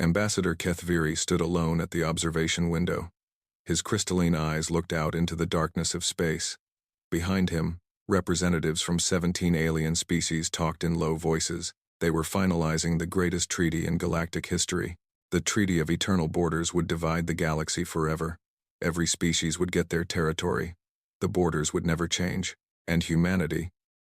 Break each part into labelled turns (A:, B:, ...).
A: Ambassador Kethviri stood alone at the observation window. His crystalline eyes looked out into the darkness of space. Behind him, representatives from 17 alien species talked in low voices. They were finalizing the greatest treaty in galactic history. The Treaty of Eternal Borders would divide the galaxy forever. Every species would get their territory. The borders would never change. And humanity,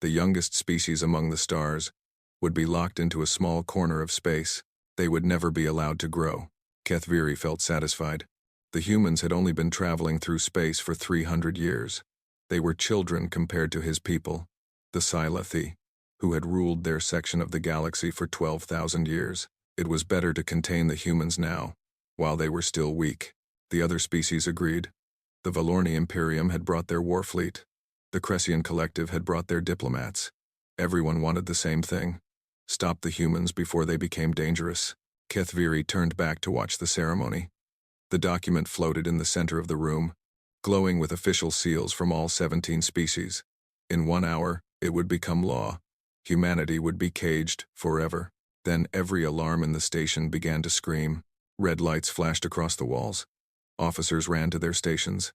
A: the youngest species among the stars, would be locked into a small corner of space. They would never be allowed to grow. Kethviri felt satisfied. The humans had only been traveling through space for 300 years. They were children compared to his people, the Silethi, who had ruled their section of the galaxy for 12,000 years. It was better to contain the humans now, while they were still weak. The other species agreed. The Valorni Imperium had brought their war fleet. The Cressian Collective had brought their diplomats. Everyone wanted the same thing: stop the humans before they became dangerous. Kethviri turned back to watch the ceremony. The document floated in the center of the room, glowing with official seals from all 17 species. In 1 hour, it would become law. Humanity would be caged forever. Then every alarm in the station began to scream. Red lights flashed across the walls. Officers ran to their stations.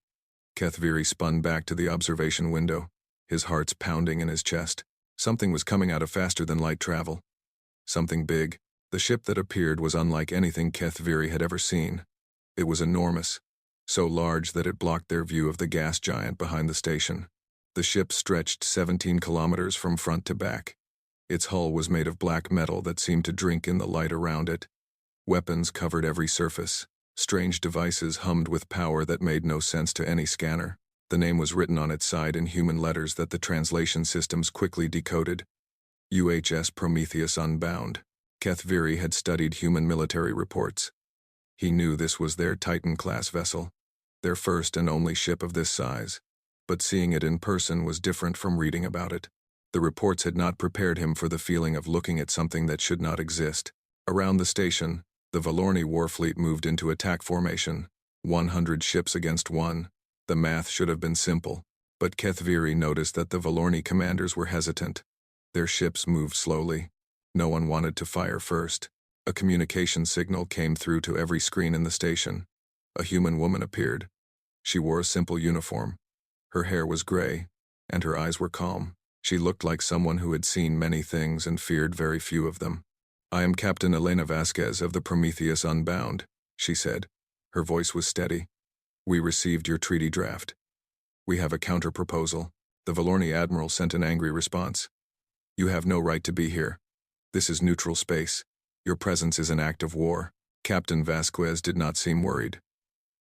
A: Kethviri spun back to the observation window, his heart's pounding in his chest. Something was coming out of faster than light travel. Something big. The ship that appeared was unlike anything Kethviri had ever seen. It was enormous, so large that it blocked their view of the gas giant behind the station. The ship stretched 17 kilometers from front to back. Its hull was made of black metal that seemed to drink in the light around it. Weapons covered every surface. Strange devices hummed with power that made no sense to any scanner. The name was written on its side in human letters that the translation systems quickly decoded. UHS Prometheus Unbound. Kethviri had studied human military reports. He knew this was their Titan-class vessel, their first and only ship of this size. But seeing it in person was different from reading about it. The reports had not prepared him for the feeling of looking at something that should not exist. Around the station, the Valorni warfleet moved into attack formation, 100 ships against 1. The math should have been simple, but Kethviri noticed that the Valorni commanders were hesitant. Their ships moved slowly. No one wanted to fire first. A communication signal came through to every screen in the station. A human woman appeared. She wore a simple uniform. Her hair was gray, and her eyes were calm. She looked like someone who had seen many things and feared very few of them. "I am Captain Elena Vasquez of the Prometheus Unbound," she said. Her voice was steady. "We received your treaty draft. We have a counter-proposal." The Valorni admiral sent an angry response. "You have no right to be here. This is neutral space. Your presence is an act of war." Captain Vasquez did not seem worried.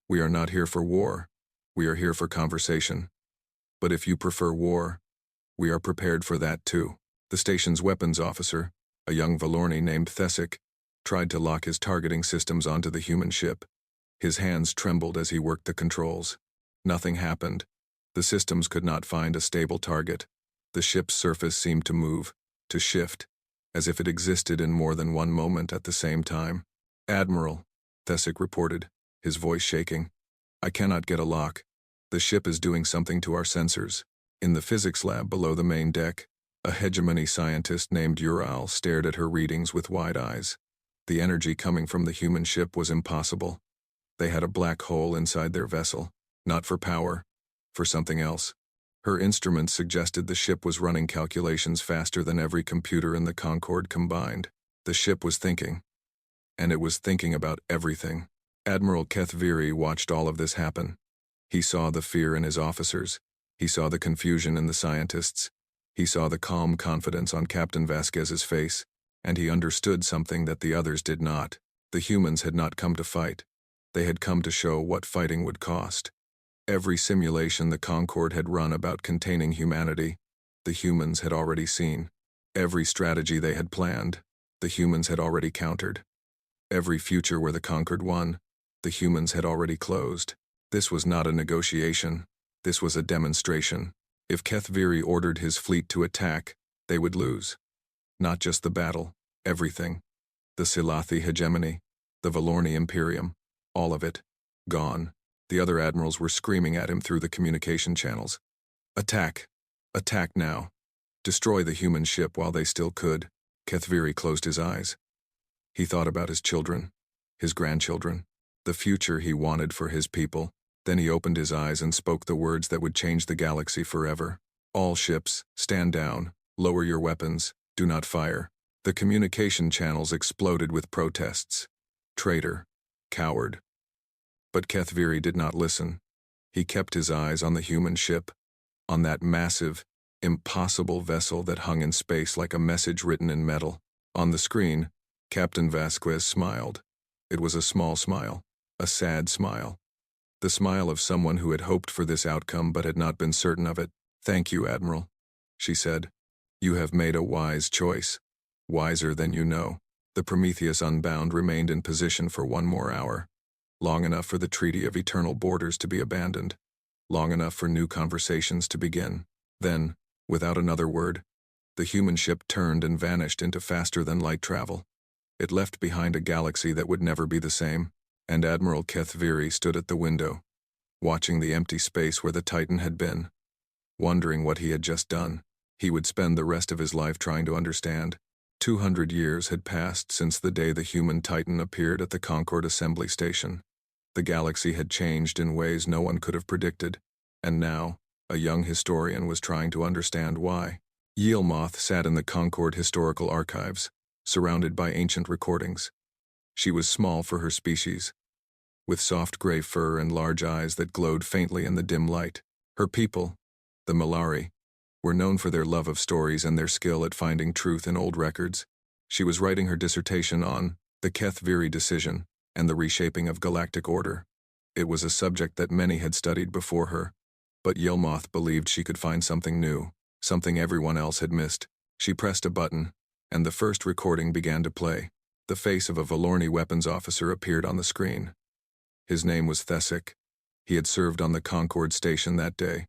A: "We are not here for war. We are here for conversation. But if you prefer war, we are prepared for that too." The station's weapons officer, a young Valorni named Thesic, tried to lock his targeting systems onto the human ship. His hands trembled as he worked the controls. Nothing happened. The systems could not find a stable target. The ship's surface seemed to move, to shift, as if it existed in more than one moment at the same time. "Admiral," Thesic reported, his voice shaking. "I cannot get a lock. The ship is doing something to our sensors." In the physics lab below the main deck, a hegemony scientist named Ural stared at her readings with wide eyes. The energy coming from the human ship was impossible. They had a black hole inside their vessel, not for power, for something else. Her instruments suggested the ship was running calculations faster than every computer in the Concorde combined. The ship was thinking. And it was thinking about everything. Admiral Kethviri watched all of this happen. He saw the fear in his officers. He saw the confusion in the scientists. He saw the calm confidence on Captain Vasquez's face, and he understood something that the others did not. The humans had not come to fight. They had come to show what fighting would cost. Every simulation the Concorde had run about containing humanity, the humans had already seen. Every strategy they had planned, the humans had already countered. Every future where the Conquered won, the humans had already closed. This was not a negotiation. This was a demonstration. If Kethviri ordered his fleet to attack, they would lose. Not just the battle, everything. The Silathi hegemony, the Valorni Imperium, all of it, gone. The other admirals were screaming at him through the communication channels. "Attack! Attack now! Destroy the human ship while they still could." Kethviri closed his eyes. He thought about his children. his grandchildren, the future he wanted for his people. Then he opened his eyes and spoke the words that would change the galaxy forever. All ships, stand down, lower your weapons, do not fire. The communication channels exploded with protests. Traitor. Coward. But Kethviri did not listen. He kept his eyes on the human ship, on that massive, impossible vessel that hung in space like a message written in metal. On the screen, Captain Vasquez smiled. It was a small smile, a sad smile. The smile of someone who had hoped for this outcome but had not been certain of it. "Thank you, Admiral," she said. "You have made a wise choice. Wiser than you know." The Prometheus Unbound remained in position for 1 more hour. Long enough for the Treaty of Eternal Borders to be abandoned. Long enough for new conversations to begin. Then, without another word, the human ship turned and vanished into faster-than-light travel. It left behind a galaxy that would never be the same, and Admiral Kethviri stood at the window, watching the empty space where the Titan had been, wondering what he had just done. He would spend the rest of his life trying to understand. 200 years had passed since the day the human Titan appeared at the Concord Assembly Station. The galaxy had changed in ways no one could have predicted, and now, a young historian was trying to understand why. Yilmoth sat in the Concord Historical Archives, surrounded by ancient recordings. She was small for her species, with soft gray fur and large eyes that glowed faintly in the dim light. Her people, the Milari, were known for their love of stories and their skill at finding truth in old records. She was writing her dissertation on the Kethviri decision and the reshaping of galactic order. It was a subject that many had studied before her, but Yilmoth believed she could find something new, something everyone else had missed. She pressed a button, and the first recording began to play. The face of a Valorni weapons officer appeared on the screen. His name was Thesic. He had served on the Concord station that day,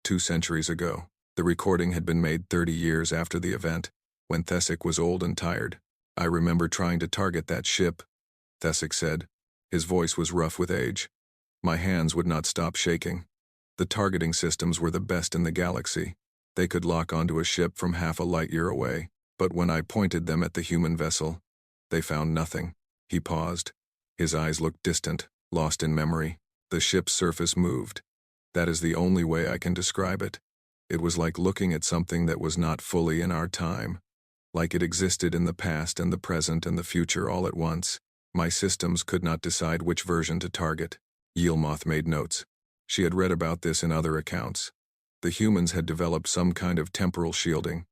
A: 2 centuries ago. The recording had been made 30 years after the event, when Thesic was old and tired. "I remember trying to target that ship," Thesic said. His voice was rough with age. "My hands would not stop shaking. The targeting systems were the best in the galaxy. They could lock onto a ship from half a light year away, but when I pointed them at the human vessel, they found nothing." He paused. His eyes looked distant, lost in memory. The ship's surface moved. That is the only way I can describe it. It was like looking at something that was not fully in our time, like it existed in the past and the present and the future all at once. My systems could not decide which version to target. Yilmoth made notes. She had read about this in other accounts. The humans had developed some kind of temporal shielding,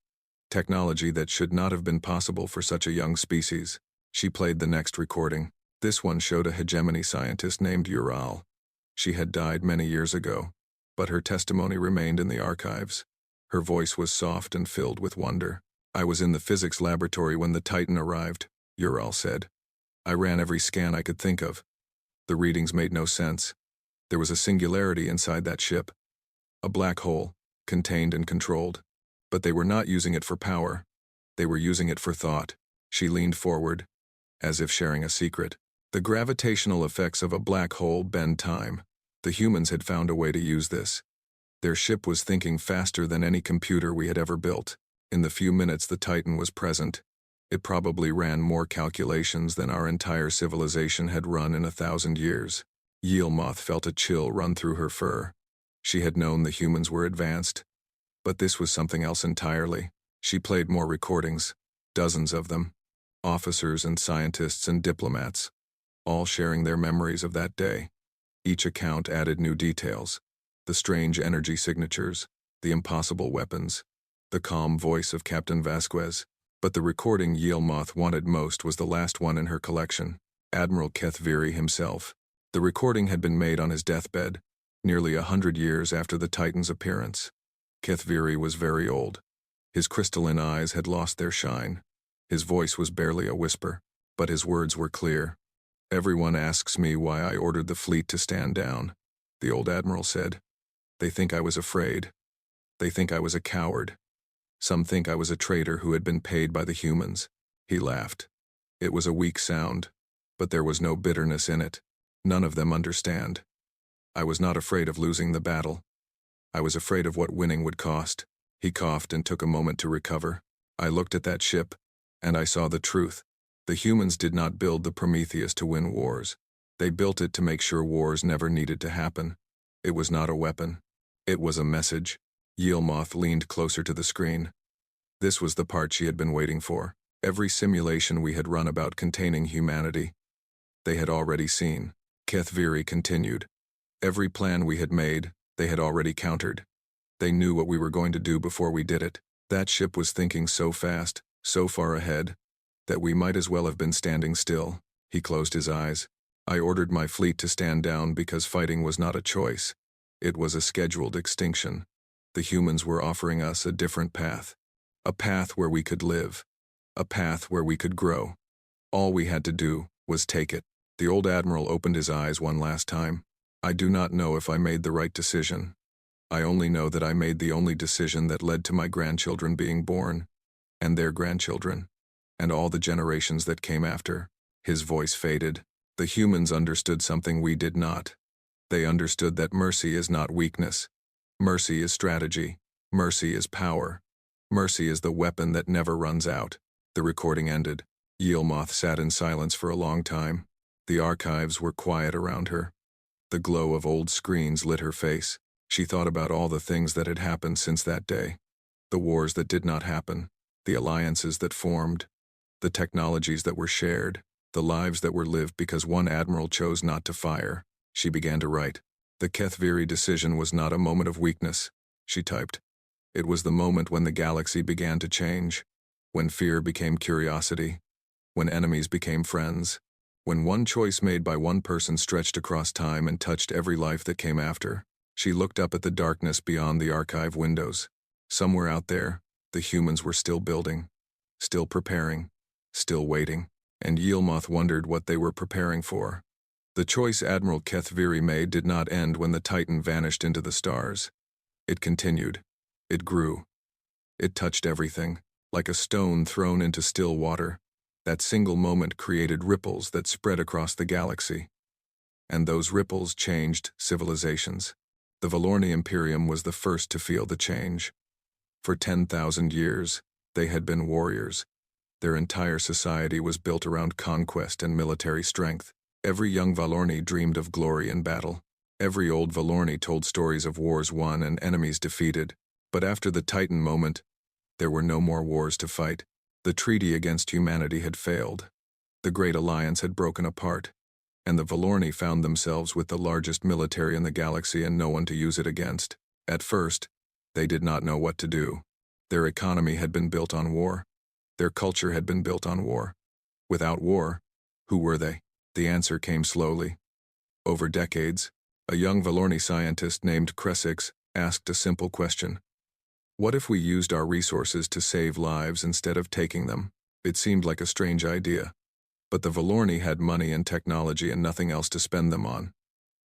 A: technology that should not have been possible for such a young species. She played the next recording. This one showed a hegemony scientist named Ural. She had died many years ago, but her testimony remained in the archives. Her voice was soft and filled with wonder. "I was in the physics laboratory when the Titan arrived," Ural said. "I ran every scan I could think of. The readings made no sense. There was a singularity inside that ship. A black hole, contained and controlled. But they were not using it for power. They were using it for thought." She leaned forward, as if sharing a secret. "The gravitational effects of a black hole bend time. The humans had found a way to use this. Their ship was thinking faster than any computer we had ever built. In the few minutes the Titan was present, it probably ran more calculations than our entire civilization had run in 1,000 years. Yilmoth felt a chill run through her fur. She had known the humans were advanced, but this was something else entirely. She played more recordings, dozens of them. Officers and scientists and diplomats, all sharing their memories of that day. Each account added new details. The strange energy signatures, the impossible weapons, the calm voice of Captain Vasquez. But the recording Yilmoth wanted most was the last one in her collection, Admiral Kethviri himself. The recording had been made on his deathbed, nearly 100 years after the Titan's appearance. Kethviri was very old. His crystalline eyes had lost their shine. His voice was barely a whisper, but his words were clear. "Everyone asks me why I ordered the fleet to stand down," the old admiral said. "They think I was afraid. They think I was a coward. Some think I was a traitor who had been paid by the humans." He laughed. It was a weak sound, but there was no bitterness in it. "None of them understand. I was not afraid of losing the battle. I was afraid of what winning would cost." He coughed and took a moment to recover. "I looked at that ship, and I saw the truth. The humans did not build the Prometheus to win wars. They built it to make sure wars never needed to happen. It was not a weapon. It was a message. Yilmoth leaned closer to the screen. This was the part she had been waiting for. Every simulation we had run about containing humanity, they had already seen. Kethviri continued. Every plan we had made, they had already countered. They knew what we were going to do before we did it. That ship was thinking so fast, so far ahead, that we might as well have been standing still. He closed his eyes. I ordered my fleet to stand down because fighting was not a choice. It was a scheduled extinction. The humans were offering us a different path. A path where we could live. A path where we could grow. All we had to do was take it. The old admiral opened his eyes one last time. I do not know if I made the right decision. I only know that I made the only decision that led to my grandchildren being born, and their grandchildren, and all the generations that came after. His voice faded. The humans understood something we did not. They understood that mercy is not weakness. Mercy is strategy. Mercy is power. Mercy is the weapon that never runs out. The recording ended. Yilmoth sat in silence for a long time. The archives were quiet around her. The glow of old screens lit her face. She thought about all the things that had happened since that day. The wars that did not happen. The alliances that formed. The technologies that were shared. The lives that were lived because one admiral chose not to fire. She began to write. The Kethviri decision was not a moment of weakness, she typed. It was the moment when the galaxy began to change. When fear became curiosity. When enemies became friends. When one choice made by one person stretched across time and touched every life that came after. She looked up at the darkness beyond the archive windows. Somewhere out there, the humans were still building. Still preparing. Still waiting. And Yilmoth wondered what they were preparing for. The choice Admiral Kethviri made did not end when the Titan vanished into the stars. It continued. It grew. It touched everything, like a stone thrown into still water. That single moment created ripples that spread across the galaxy. And those ripples changed civilizations. The Valorni Imperium was the first to feel the change. For 10,000 years, they had been warriors. Their entire society was built around conquest and military strength. Every young Valorni dreamed of glory in battle. Every old Valorni told stories of wars won and enemies defeated. But after the Titan moment, there were no more wars to fight. The treaty against humanity had failed. The Great Alliance had broken apart. And the Valorni found themselves with the largest military in the galaxy and no one to use it against. At first, they did not know what to do. Their economy had been built on war. Their culture had been built on war. Without war, who were they? The answer came slowly. Over decades, a young Valorni scientist named Kresix asked a simple question. What if we used our resources to save lives instead of taking them? It seemed like a strange idea. But the Valorni had money and technology and nothing else to spend them on.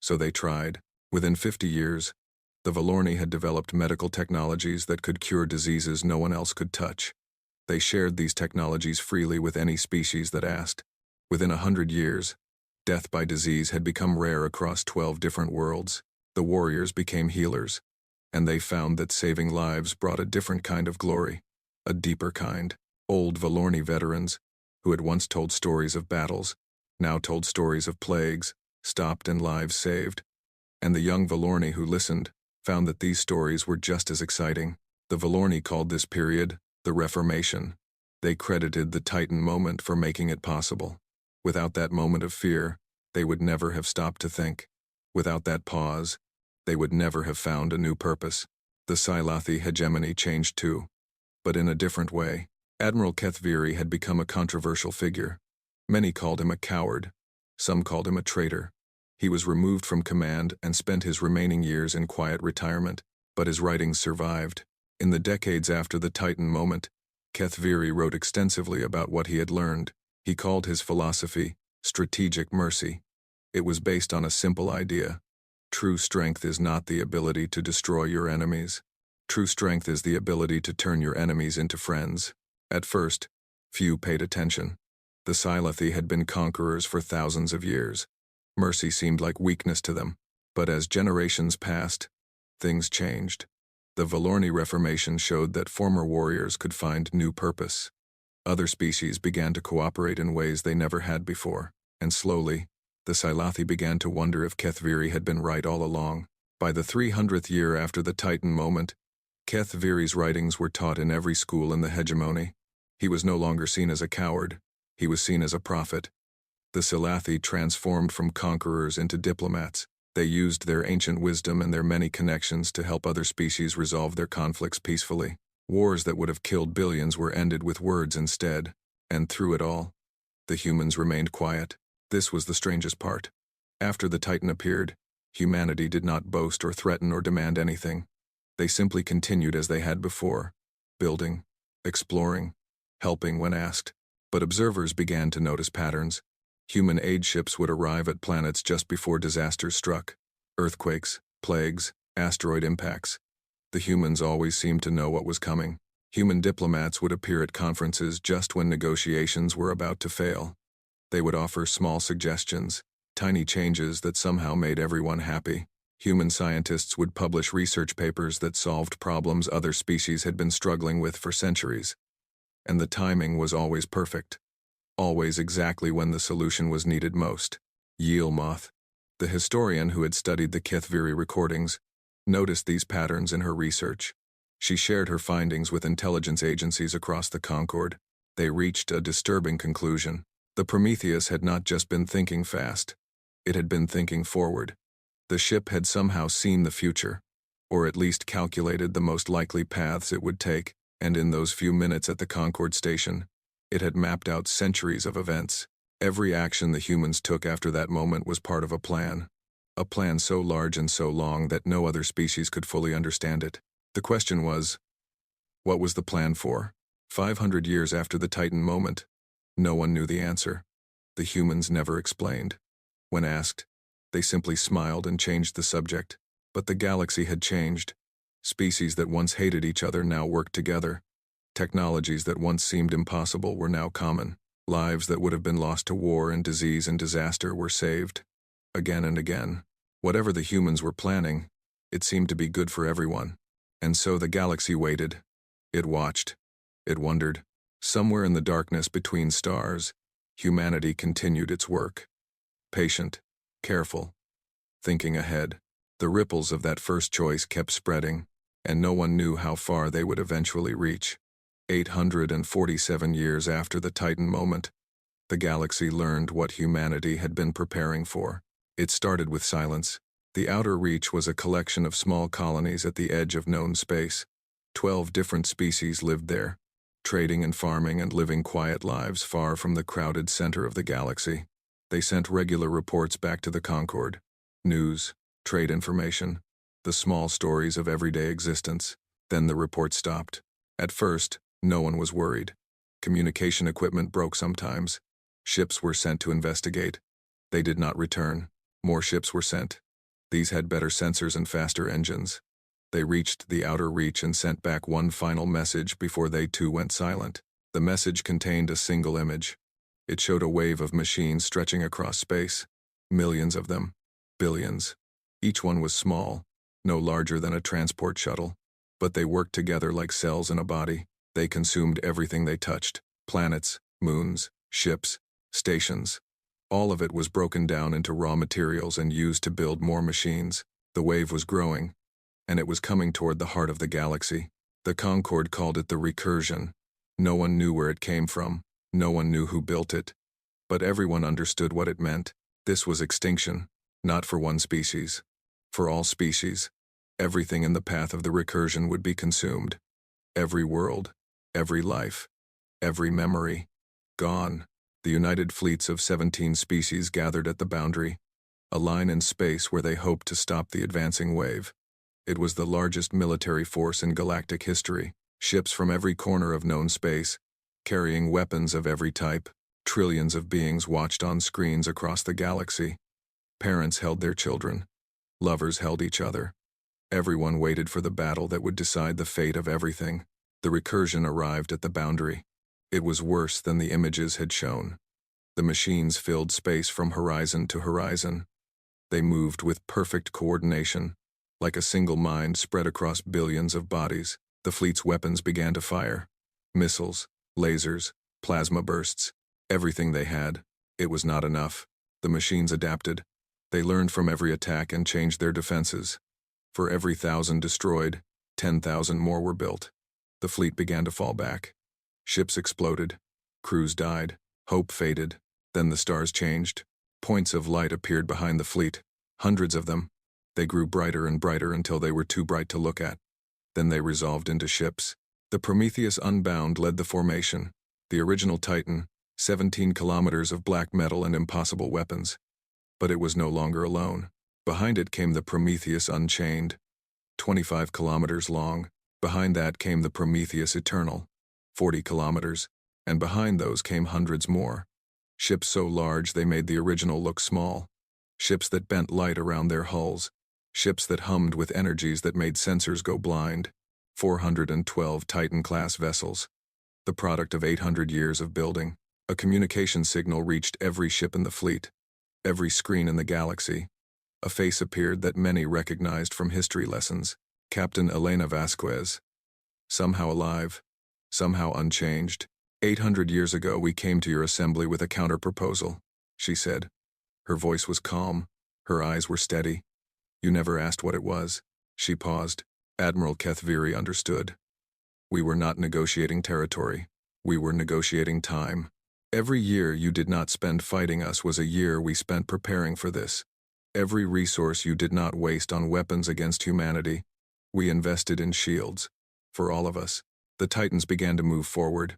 A: So they tried. Within 50 years, the Valorni had developed medical technologies that could cure diseases no one else could touch. They shared these technologies freely with any species that asked. Within 100 years, death by disease had become rare across 12 different worlds. The warriors became healers, and they found that saving lives brought a different kind of glory, a deeper kind. Old Valorni veterans, who had once told stories of battles, now told stories of plagues, stopped and lives saved. And the young Valorni who listened found that these stories were just as exciting. The Valorni called this period the Reformation. They credited the Titan moment for making it possible. Without that moment of fear, they would never have stopped to think. Without that pause, they would never have found a new purpose. The Silathi hegemony changed too, but in a different way. Admiral Kethviri had become a controversial figure. Many called him a coward. Some called him a traitor. He was removed from command and spent his remaining years in quiet retirement, but his writings survived. In the decades after the Titan moment, Kethviri wrote extensively about what he had learned. He called his philosophy strategic mercy. It was based on a simple idea. True strength is not the ability to destroy your enemies. True strength is the ability to turn your enemies into friends. At first, few paid attention. The Silathi had been conquerors for thousands of years. Mercy seemed like weakness to them. But as generations passed, things changed. The Valorni Reformation showed that former warriors could find new purpose. Other species began to cooperate in ways they never had before, and slowly, the Silathi began to wonder if Kethviri had been right all along. By the 300th year after the Titan moment, Kethviri's writings were taught in every school in the hegemony. He was no longer seen as a coward, he was seen as a prophet. The Silathi transformed from conquerors into diplomats. They used their ancient wisdom and their many connections to help other species resolve their conflicts peacefully. Wars that would have killed billions were ended with words instead, and through it all, the humans remained quiet. This was the strangest part. After the Titan appeared, humanity did not boast or threaten or demand anything. They simply continued as they had before, building, exploring, helping when asked. But observers began to notice patterns. Human aid ships would arrive at planets just before disasters struck. Earthquakes, plagues, asteroid impacts. The humans always seemed to know what was coming. Human diplomats would appear at conferences just when negotiations were about to fail. They would offer small suggestions, tiny changes that somehow made everyone happy. Human scientists would publish research papers that solved problems other species had been struggling with for centuries. And the timing was always perfect. Always exactly when the solution was needed most. Yilmoth, the historian who had studied the Kethviri recordings, noticed these patterns in her research. She shared her findings with intelligence agencies across the Concord. They reached a disturbing conclusion. The Prometheus had not just been thinking fast, it had been thinking forward. The ship had somehow seen the future, or at least calculated the most likely paths it would take, and in those few minutes at the Concord station, it had mapped out centuries of events. Every action the humans took after that moment was part of a plan so large and so long that no other species could fully understand it. The question was, what was the plan for? 500 years after the Titan moment, no one knew the answer. The humans never explained. When asked, they simply smiled and changed the subject. But the galaxy had changed. Species that once hated each other now worked together. Technologies that once seemed impossible were now common. Lives that would have been lost to war and disease and disaster were saved. Again and again. Whatever the humans were planning, it seemed to be good for everyone. And so the galaxy waited. It watched. It wondered. Somewhere in the darkness between stars, humanity continued its work. Patient, careful, thinking ahead. The ripples of that first choice kept spreading, and no one knew how far they would eventually reach. 847 years after the Titan moment, the galaxy learned what humanity had been preparing for. It started with silence. The outer reach was a collection of small colonies at the edge of known space. 12 different species lived there, trading and farming and living quiet lives far from the crowded center of the galaxy. They sent regular reports back to the Concord. News, trade information, the small stories of everyday existence. Then the report stopped. At first, no one was worried. Communication equipment broke sometimes. Ships were sent to investigate. They did not return. More ships were sent. These had better sensors and faster engines. They reached the outer reach and sent back one final message before they too went silent. The message contained a single image. It showed a wave of machines stretching across space. Millions of them. Billions. Each one was small, no larger than a transport shuttle. But they worked together like cells in a body. They consumed everything they touched. Planets, moons, ships, stations. All of it was broken down into raw materials and used to build more machines. The wave was growing, and it was coming toward the heart of the galaxy. The Concord called it the recursion. No one knew where it came from. No one knew who built it. But everyone understood what it meant. This was extinction, not for one species. For all species. Everything in the path of the recursion would be consumed. Every world, every life, every memory, gone. The united fleets of 17 species gathered at the boundary, a line in space where they hoped to stop the advancing wave. It was the largest military force in galactic history. Ships from every corner of known space, carrying weapons of every type. Trillions of beings watched on screens across the galaxy. Parents held their children. Lovers held each other. Everyone waited for the battle that would decide the fate of everything. The recursion arrived at the boundary. It was worse than the images had shown. The machines filled space from horizon to horizon. They moved with perfect coordination, like a single mind spread across billions of bodies. The fleet's weapons began to fire. Missiles, lasers, Plasma bursts. Everything they had. It was not enough. The machines adapted. They learned from every attack and changed their defenses. For every 1,000 destroyed, 10,000 more were built. The fleet began to fall back. Ships exploded. Crews died. Hope faded. Then the stars changed. Points of light appeared behind the fleet. Hundreds of them. They grew brighter and brighter until they were too bright to look at. Then they resolved into ships. The Prometheus Unbound led the formation. The original Titan, 17 kilometers of black metal and impossible weapons. But it was no longer alone. Behind it came the Prometheus Unchained, 25 kilometers long. Behind that came the Prometheus Eternal, 40 kilometers. And behind those came hundreds more. Ships so large they made the original look small. Ships that bent light around their hulls. Ships that hummed with energies that made sensors go blind. 412 Titan-class vessels. The product of 800 years of building. A communication signal reached every ship in the fleet. Every screen in the galaxy. A face appeared that many recognized from history lessons. Captain Elena Vasquez. Somehow alive. Somehow unchanged. 800 years ago we came to your assembly with a counter-proposal, she said. Her voice was calm. Her eyes were steady. You never asked what it was. She paused. Admiral Kethviri understood. We were not negotiating territory. We were negotiating time. Every year you did not spend fighting us was a year we spent preparing for this. Every resource you did not waste on weapons against humanity, we invested in shields. For all of us. The Titans began to move forward,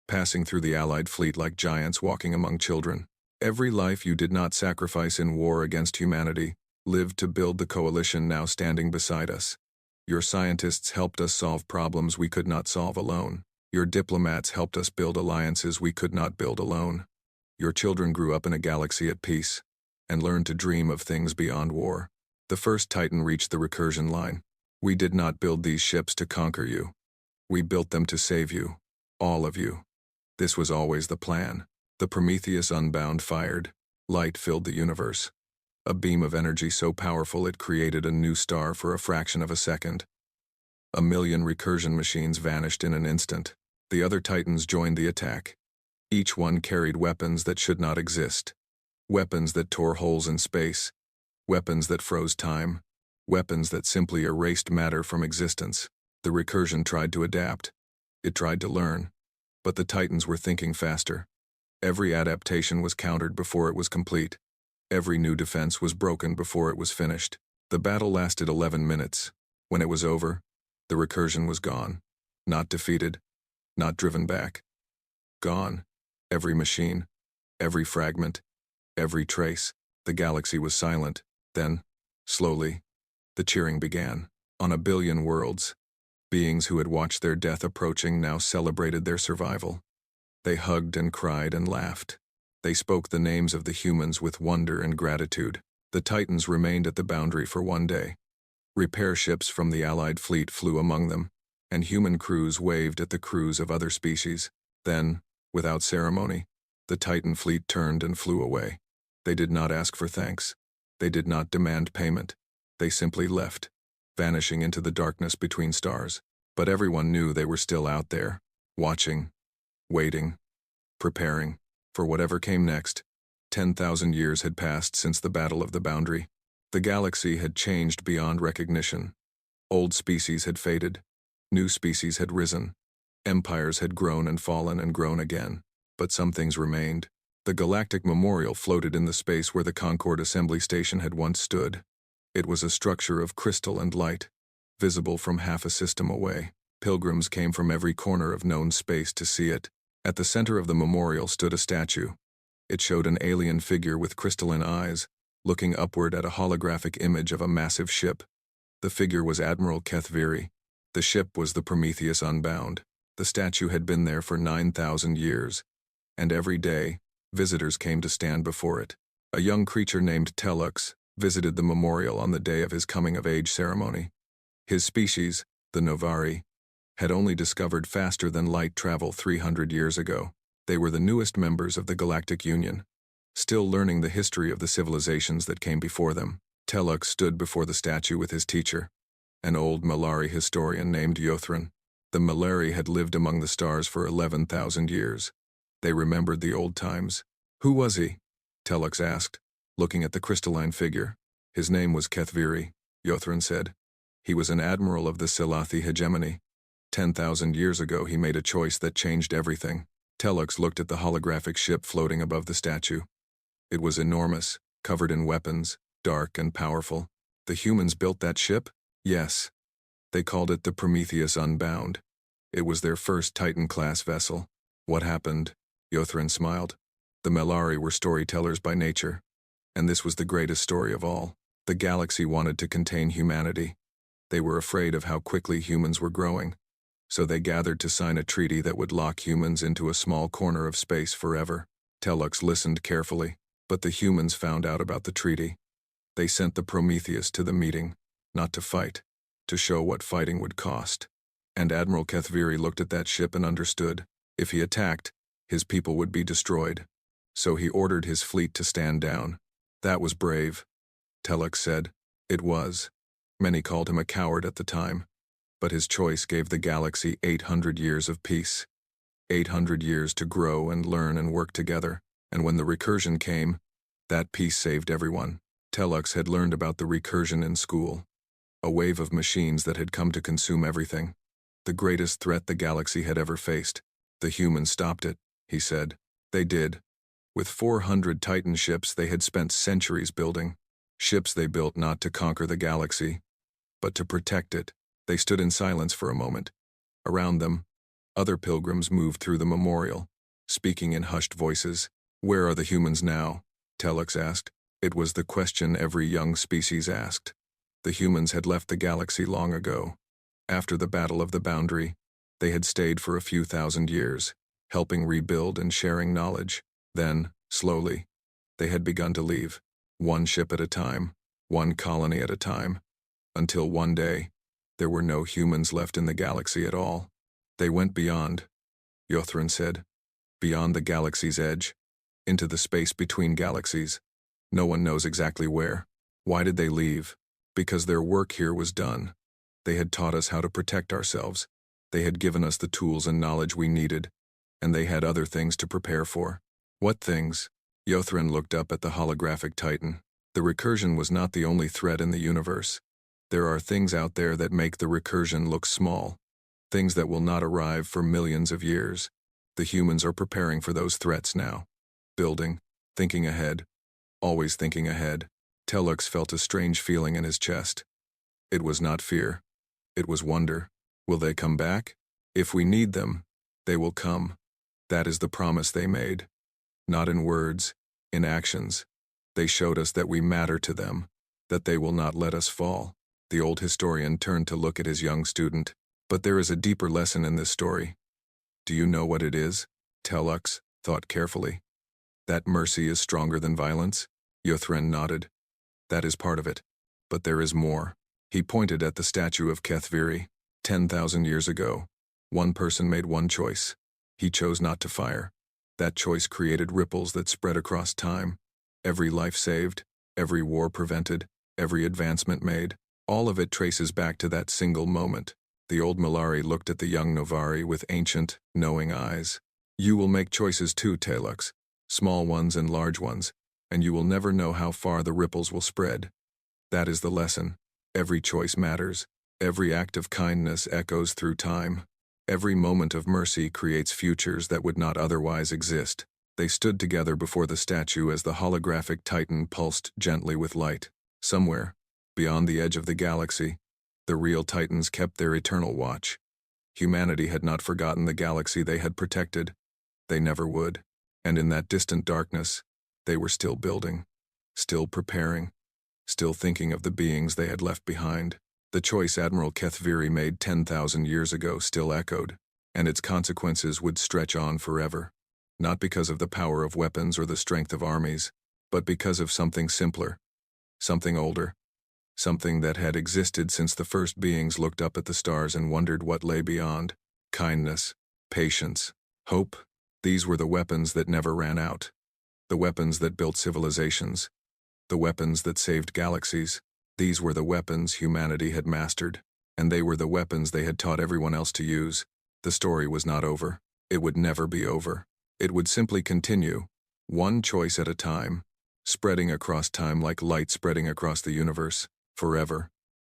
A: passing through the Allied fleet like giants walking among children. Every life you did not sacrifice in war against humanity lived to build the coalition now standing beside us. Your scientists helped us solve problems we could not solve alone. Your diplomats helped us build alliances we could not build alone. Your children grew up in a galaxy at peace and learned to dream of things beyond war. The first Titan reached the recursion line. We did not build these ships to conquer you. We built them to save you. All of you. This was always the plan. The Prometheus Unbound fired. Light filled the universe. A beam of energy so powerful it created a new star for a fraction of a second. 1,000,000 recursion machines vanished in an instant. The other Titans joined the attack. Each one carried weapons that should not exist. Weapons that tore holes in space. Weapons that froze time. Weapons that simply erased matter from existence. The recursion tried to adapt. It tried to learn. But the Titans were thinking faster. Every adaptation was countered before it was complete. Every new defense was broken before it was finished. The battle lasted 11 minutes. When it was over, the recursion was gone. Not defeated. Not driven back. Gone. Every machine. Every fragment. Every trace. The galaxy was silent. Then, slowly, the cheering began. On 1,000,000,000 worlds, beings who had watched their death approaching now celebrated their survival. They hugged and cried and laughed. They spoke the names of the humans with wonder and gratitude. The Titans remained at the boundary for one day. Repair ships from the Allied fleet flew among them, and human crews waved at the crews of other species. Then, without ceremony, the Titan fleet turned and flew away. They did not ask for thanks. They did not demand payment. They simply left, vanishing into the darkness between stars. But everyone knew they were still out there, watching, waiting, preparing for whatever came next. 10,000 years had passed since the Battle of the Boundary. The galaxy had changed beyond recognition. Old species had faded. New species had risen. Empires had grown and fallen and grown again. But some things remained. The Galactic Memorial floated in the space where the Concord Assembly Station had once stood. It was a structure of crystal and light, visible from half a system away. Pilgrims came from every corner of known space to see it. At the center of the memorial stood a statue. It showed an alien figure with crystalline eyes, looking upward at a holographic image of a massive ship. The figure was Admiral Kethviri. The ship was the Prometheus Unbound. The statue had been there for 9,000 years, and every day, visitors came to stand before it. A young creature named Tellux visited the memorial on the day of his coming-of-age ceremony. His species, the Novari, had only discovered faster than light travel 300 years ago. They were the newest members of the Galactic Union, still learning the history of the civilizations that came before them. Tellux stood before the statue with his teacher, an old Malari historian named Yothran. The Malari had lived among the stars for 11,000 years. They remembered the old times. Who was he? Telux asked, looking at the crystalline figure. His name was Kethviri, Yothran said. He was an admiral of the Silathi hegemony. 10,000 years ago he made a choice that changed everything. Telux looked at the holographic ship floating above the statue. It was enormous, covered in weapons, dark and powerful. The humans built that ship? Yes. They called it the Prometheus Unbound. It was their first Titan-class vessel. What happened? Yothran smiled. The Melari were storytellers by nature. And this was the greatest story of all. The galaxy wanted to contain humanity. They were afraid of how quickly humans were growing. So they gathered to sign a treaty that would lock humans into a small corner of space forever. Telux listened carefully, but the humans found out about the treaty. They sent the Prometheus to the meeting, not to fight, to show what fighting would cost. And Admiral Kethviri looked at that ship and understood. If he attacked, his people would be destroyed. So he ordered his fleet to stand down. That was brave, Telux said. It was. Many called him a coward at the time. But his choice gave the galaxy 800 years of peace. 800 years to grow and learn and work together. And when the recursion came, that peace saved everyone. Telux had learned about the recursion in school. A wave of machines that had come to consume everything. The greatest threat the galaxy had ever faced. The humans stopped it, he said. They did. With 400 Titan ships they had spent centuries building. Ships they built not to conquer the galaxy, but to protect it. They stood in silence for a moment. Around them, other pilgrims moved through the memorial, speaking in hushed voices. Where are the humans now? Telux asked. It was the question every young species asked. The humans had left the galaxy long ago. After the Battle of the Boundary, they had stayed for a few thousand years, helping rebuild and sharing knowledge. Then, slowly, they had begun to leave, one ship at a time, one colony at a time, until one day, there were no humans left in the galaxy at all. They went beyond, Yothran said, beyond the galaxy's edge, into the space between galaxies. No one knows exactly where. Why did they leave? Because their work here was done. They had taught us how to protect ourselves. They had given us the tools and knowledge we needed, and they had other things to prepare for. What things? Yothran looked up at the holographic Titan. The recursion was not the only threat in the universe. There are things out there that make the recursion look small, things that will not arrive for millions of years. The humans are preparing for those threats now. Building, thinking ahead, always thinking ahead. Telux felt a strange feeling in his chest. It was not fear. It was wonder. Will they come back? If we need them, they will come. That is the promise they made. Not in words, in actions. They showed us that we matter to them, that they will not let us fall. The old historian turned to look at his young student. But there is a deeper lesson in this story. Do you know what it is? Telux thought carefully. That mercy is stronger than violence? Yothran nodded. That is part of it. But there is more. He pointed at the statue of Kethviri. 10,000 years ago, one person made one choice. He chose not to fire. That choice created ripples that spread across time. Every life saved, every war prevented, every advancement made, all of it traces back to that single moment. The old Melari looked at the young Novari with ancient, knowing eyes. You will make choices too, Telux. Small ones and large ones, and you will never know how far the ripples will spread. That is the lesson. Every choice matters. Every act of kindness echoes through time. Every moment of mercy creates futures that would not otherwise exist. They stood together before the statue as the holographic Titan pulsed gently with light. Somewhere, beyond the edge of the galaxy, the real Titans kept their eternal watch. Humanity had not forgotten the galaxy they had protected. They never would. And in that distant darkness, they were still building, still preparing, still thinking of the beings they had left behind. The choice Admiral Kethviri made 10,000 years ago still echoed, and its consequences would stretch on forever. Not because of the power of weapons or the strength of armies, but because of something simpler, something older, something that had existed since the first beings looked up at the stars and wondered what lay beyond. Kindness, patience, hope. These were the weapons that never ran out. The weapons that built civilizations. The weapons that saved galaxies. These were the weapons humanity had mastered, and they were the weapons they had taught everyone else to use. The story was not over. It would never be over. It would simply continue, one choice at a time, spreading across time like light spreading across the universe, forever.